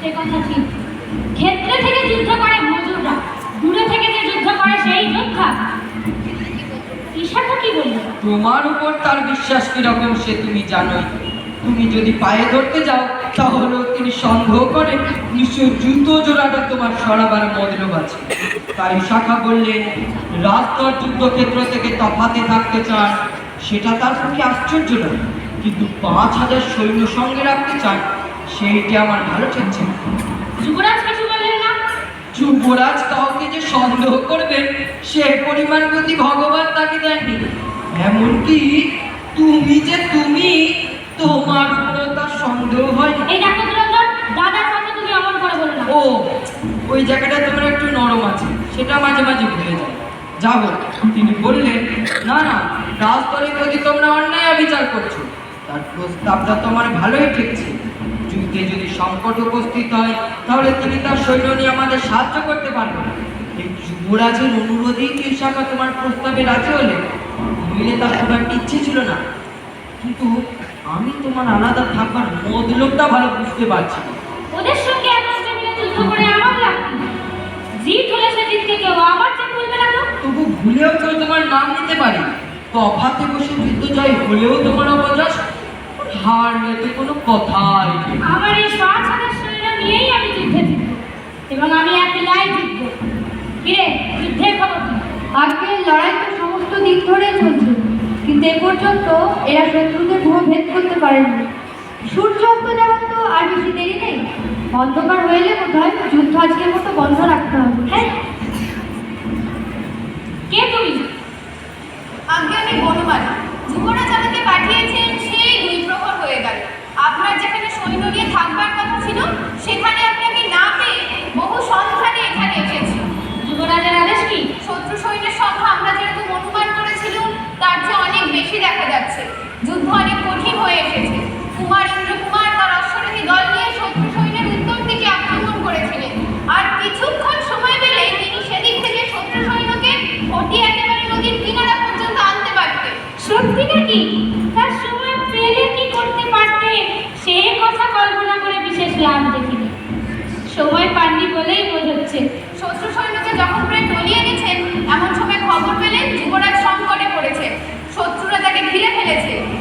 সে কথা ঠিক। ক্ষেত্রে থেকে যুদ্ধ করে মজুররা, দূরে থেকে যে যুদ্ধ করে সেই যোদ্ধা। ঈশাটা কি বলল? তোমার উপর তার বিশ্বাস কিরকম সে তুমি জানোই। তুমি যদি পায়ে ধরতে যাও তাহলেও তিনি সন্দেহ করে নিশ্চয় জুতো জোড়াটা তোমার সরাবার মতলব আছে। তাই শাখা বললেন রাজদর যুদ্ধক্ষেত্র থেকে তফাতে থাকতে চান, সেটা তার পক্ষে আশ্চর্য নয়, কিন্তু 5,000 সৈন্য সঙ্গে রাখতে চান সেইটি আমার ভালো ঠেকছে না। যুবরাজ কিছু বললেন না? যুবরাজ কাউকে যে সন্দেহ করবেন সে পরিমাণ বুদ্ধি ভগবান তাকে দেননি। এমনকি তুমি তোমার উপরও তার সন্দেহ হয় না। এই দেখো দুরন্দর, দাদার কথা তুমি অমন করে বলো না। ও ওই জায়গাটা তোমার একটু নরম আছে, সেটা মাঝে মাঝে ভুলে যায়। যাব তিনি বললেন না না, রাজদলের প্রতি তোমরা অন্যায় বিচার করছো। তার প্রস্তাবটা তোমার ভালোই ঠেকছে। যুদ্ধে যদি সংকট উপস্থিত হয় তাহলে তিনি তার সৈন্য নিয়ে আমাদের সাহায্য করতে পারবেন। এই যুবরাজের অনুরোধেই কি শাখা তোমার প্রস্তাবে রাজি হলে? নইলে তার খুব একটা ইচ্ছে ছিল না। কিন্তু আমি তোমার আলাদা থাকবার মতলবটা ভালো বুঝতে পারছি না। ওদের সঙ্গে একত্রে মিলে যুদ্ধ করে আমার লাভ কি? জিত হলে সে জিতকে কেউ আবার চেক বলবে না তো? তবু ভুলেও কেউ তোমার নাম নিতে পারে। তফাতে বসে যুদ্ধ জয় হলেও তোমার অপযশ, হারলে তো কোনো কথাই নেই। আমার এই 5,000 সৈন্য নিয়েই আমি যুদ্ধে জিতব, এবং আমি একলাই জিতব। কিরে, যুদ্ধের খবর কি? আজকের লড়াই তো সমস্ত দিক ধরে চলছে, কিন্তু এ পর্যন্ত এরা শত্রুকে পুরো ভেদ করতে পারেনি। সূর্য অস্ত যাওয়ার তো আর বেশি দেরি নেই। অন্ধকার হইলে বোধহয় যুদ্ধ আজকের মতো বন্ধ রাখতে হবে। হ্যাঁ, কে তুমি? আগে আমি বনমালী। যুবরাজ আমাকে পাঠিয়েছেন, সেই 2 প্রহর হয়ে গেল। আপনার যেখানে সৈন্য নিয়ে থাকবার কথা ছিল সেখানে আপনাকে না পেয়ে বহু সন্ধানে এখানে এসেছি। যুবরাজের আদেশ কি? শত্রু সৈন্যের সংখ্যা আমরা যেরকম অনুমান করেছিলাম তার চেয়ে অনেক বেশি দেখা যাচ্ছে। যুদ্ধ অনেক কঠিন হয়ে এসেছে। ইন্দ্রকুমার তার অশ্বরোহী দল নিয়ে শত্রু সৈন্যের উত্তর দিকে আক্রমণ করেছিলেন, আর কিছুক্ষণ সময় পেলেই তিনি সেদিক থেকে শত্রু সৈন্যকে হটিয়ে একেবারে নদীর কিনারা পর্যন্ত আনতে পারতেন। সত্যি নাকি? তার সময় পেলে কি করতে পারতে সে কথা কল্পনা করে বিশেষ লাভ দেখিনি। সময় পাননি বলেই বোধ হচ্ছে। শত্রু সৈন্যকে যখন প্রায় টলিয়ে গেছেন এমন সময় খবর পেলেন যুবরাজ সংকটে পড়েছে। শত্রুরা তাকে ঘিরে ফেলেছে।